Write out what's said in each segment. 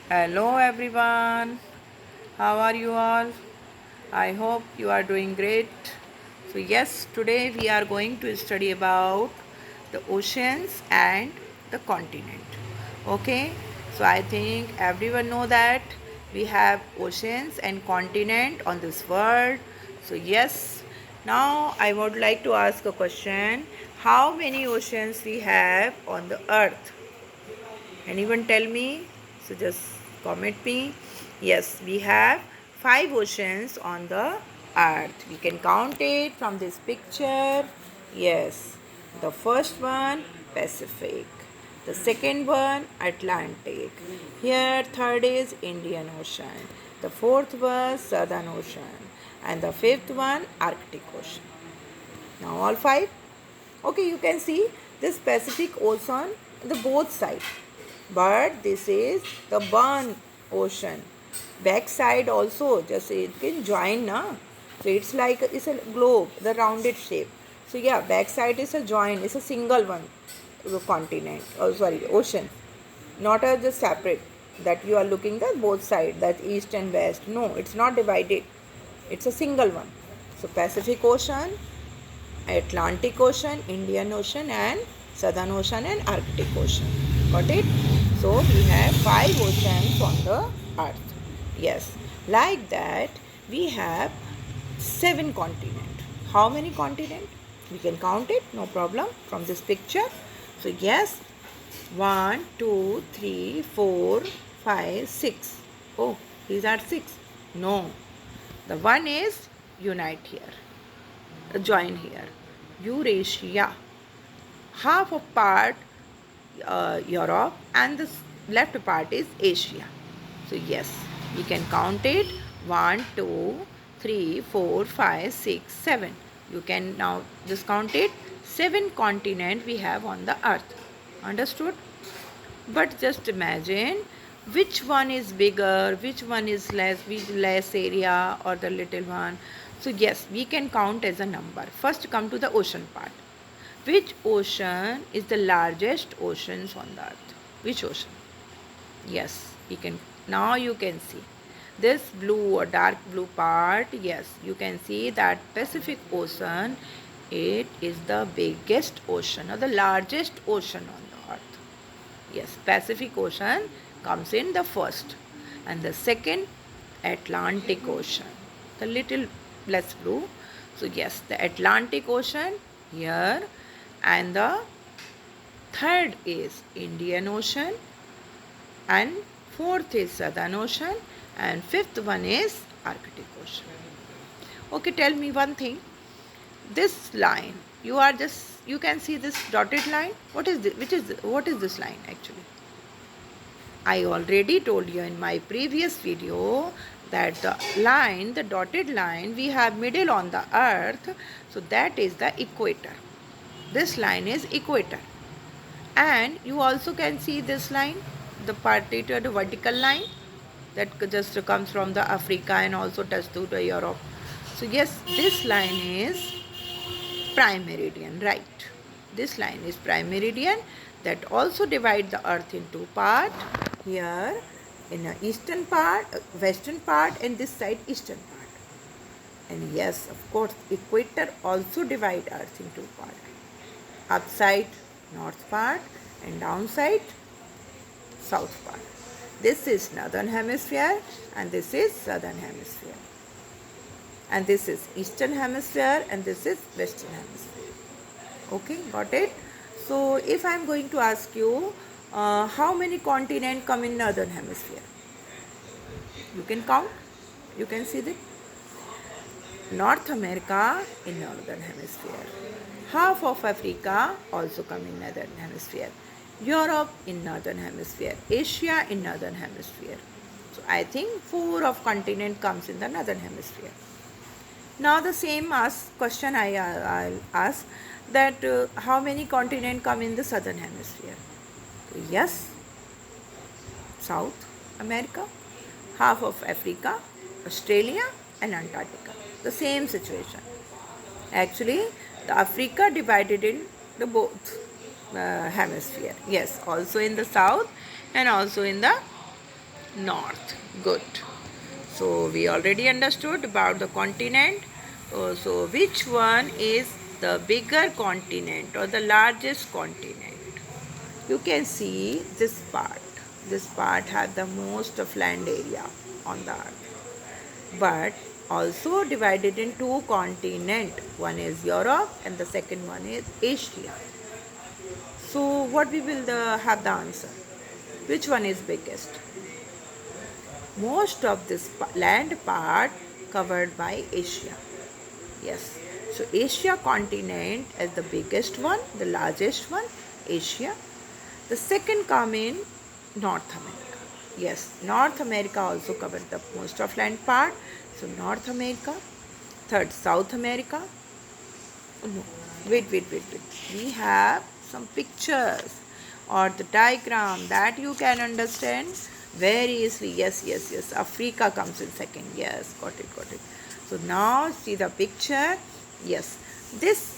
Hello everyone. How are you all? I hope you are doing great. So yes, today we are going to study about the oceans and the continent. Okay? So I think everyone know that we have oceans and continent on this world. So yes, now I would like to ask a question. How many oceans we have on the earth? Anyone tell me? So just comment me. Yes, we have five oceans on the earth. We can count it from this picture. Yes, the first one Pacific. The second one Atlantic. Here third is Indian Ocean. The fourth was Southern Ocean. And the fifth one Arctic Ocean. Now all five. Okay, you can see this Pacific Ocean the both side, but this is the Burn Ocean. Back side also just it can join na. So it's like it's a globe, the rounded shape. So yeah, back side is a join. It's a single one, the continent. Oh sorry, ocean, not a just separate. That you are looking at both sides. That east and west. No, it's not divided. It's a single one. So Pacific Ocean, Atlantic Ocean, Indian Ocean, and Southern Ocean and Arctic Ocean. Got it? So we have five oceans on the earth. Yes. Like that, we have seven continents. How many continents? We can count it, no problem, from this picture. So yes, one, two, three, four, five, six. Oh, these are six. No. The one is unite here, join here. Eurasia, half of part Europe, and the left part is Asia. So yes, we can count it 1, 2, 3, 4, 5, 6, 7. You can now just count it. 7 continents we have on the earth. Understood? But just imagine which one is bigger, which one is less, which less area or the little one. So yes, we can count as a number. First come to the ocean part. Which ocean is the largest oceans on the earth? Which ocean? Yes, we can. Now you can see this blue or dark blue part. Yes, you can see that Pacific Ocean. It is the biggest ocean or the largest ocean on the earth. Yes, Pacific Ocean comes in the first, and the second Atlantic Ocean, the little less blue. So yes, the Atlantic Ocean here, and the third is Indian Ocean, and fourth is Southern Ocean, and fifth one is Arctic Ocean. Okay, tell me one thing. This line, you can see this dotted line. What is this line actually? I already told you in my previous video that the dotted line, we have middle on the earth, so that is the equator. This line is equator. And you also can see this line, the particular vertical line that just comes from the Africa and also touch to the Europe. So yes, this line is prime meridian, right? This line is prime meridian that also divide the earth into part. Here in the eastern part, western part, and this side eastern part. And yes, of course, equator also divide earth into part. Upside north part and downside south part. This is northern hemisphere and this is southern hemisphere. And this is eastern hemisphere and this is western hemisphere. Okay, got it? So if I am going to ask you how many continents come in northern hemisphere, you can count. You can see that North America in northern hemisphere, half of Africa also come in northern hemisphere, Europe in northern hemisphere, Asia in northern hemisphere. So I think 4 of continent comes in the northern hemisphere. Now the same question I'll ask that how many continents come in the southern hemisphere? Yes, South America, half of Africa, Australia and Antarctica. The same situation. Actually, the Africa divided in the both hemisphere. Yes, also in the south and also in the North. Good. So we already understood about the continent. So which one is the bigger continent or the largest continent? You can see this part. This part has the most of land area on the earth, but also divided in two continents. One is Europe and the second one is Asia. So what we will have the answer? Which one is biggest? Most of this land part covered by Asia. Yes. So Asia continent is the biggest one, the largest one, Asia. The second come in North America. Yes, North America also covered the most of land part. So North America. Third, South America. Oh, no, wait. We have some pictures or the diagram that you can understand very easily. Yes. Africa comes in second. Yes, got it. So now see the picture. Yes, this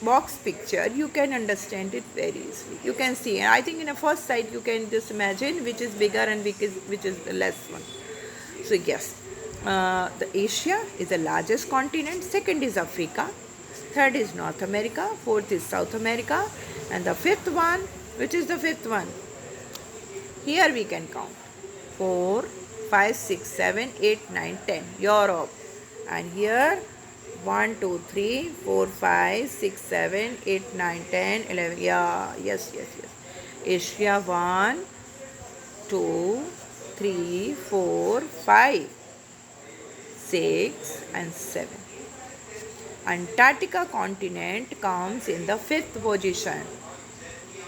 box picture you can understand it very easily. You can see, and I think in a first sight you can just imagine which is bigger and which is the less one. So yes, the Asia is the largest continent. Second is Africa. Third is North America. Fourth is South America. And the fifth one, which is the fifth one? Here we can count. 4, 5, 6, 7, 8, 9, 10. Europe. And here 1, 2, 3, 4, 5, 6, 7, 8, 9, 10, 11. Yeah, yes. Asia 1, 2, 3, 4, 5, 6, and 7. Antarctica continent comes in the fifth position,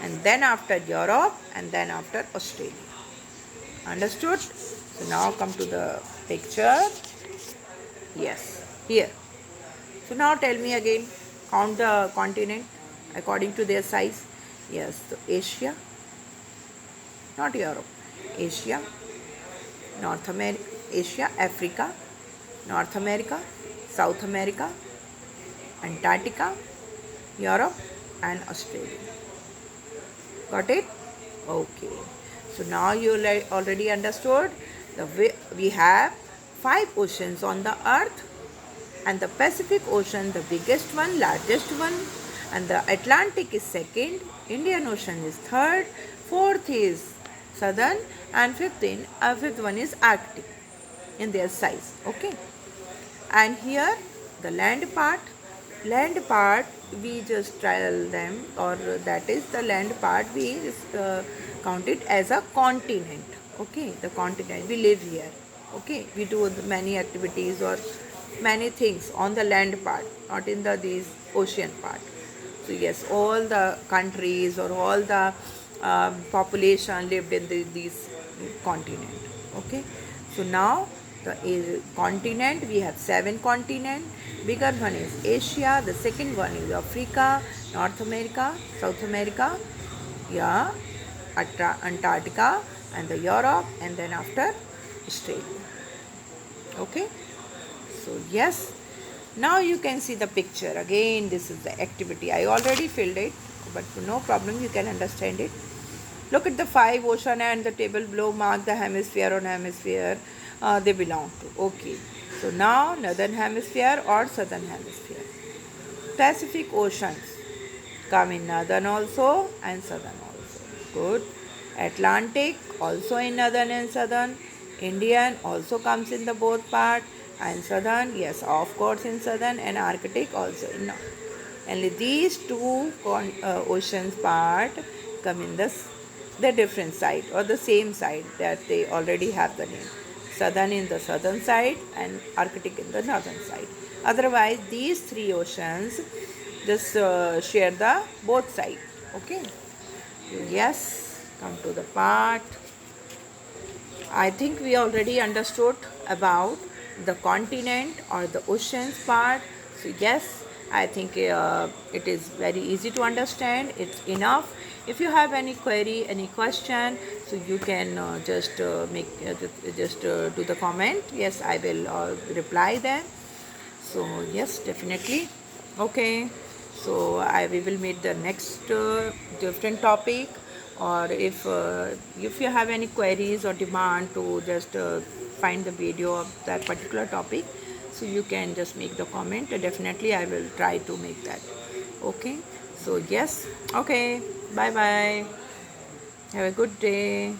and then after Europe, and then after Australia. Understood? So now come to the picture. Yes, here. So now tell me again, count the continent according to their size. Yes, so Asia, not Europe, Asia, North America, Asia, Africa, North America, South America, Antarctica, Europe, and Australia. Got it? Okay. So now you already understood we have 5 oceans on the earth, and the Pacific Ocean the biggest one, largest one, and the Atlantic is second, Indian Ocean is third, fourth is southern, and fifth one is Arctic in their size. Okay. And here the land part we just tell them, or that is the land part we count it as a continent. Okay, the continent, we live here. Okay, we do many activities or many things on the land part, not in these ocean part. So yes, all the countries or all the population lived in these continent. Okay, so now the continent, we have 7 continents. Bigger one is Asia, the second one is Africa, North America, South America, yeah, Antarctica, and the Europe, and then after Australia. Okay, so yes, now you can see the picture again. This is the activity, I already filled it, but no problem, you can understand it. Look at the 5 ocean and the table below, mark the hemisphere on hemisphere they belong to. Okay, so now northern hemisphere or southern hemisphere. Pacific oceans come in northern also and southern also. Good. Atlantic also in northern and southern. Indian also comes in the both part, and southern, yes, of course in southern, and Arctic also in north. Only these two oceans part come in the different side or the same side that they already have the name. Southern in the southern side and Arctic in the northern side. Otherwise, these 3 oceans just share the both sides. Okay. Yes, come to the part. I think we already understood about the continent or the oceans part. So yes, I think it is very easy to understand. It's enough. If you have any query, any question, so you can just do the comment. Yes, I will reply them. So yes, definitely. Okay. So we will meet the next different topic or if you have any queries or demand to just find the video of that particular topic, so you can just make the comment. Definitely I will try to make that. Okay, so yes, okay, bye bye, have a good day.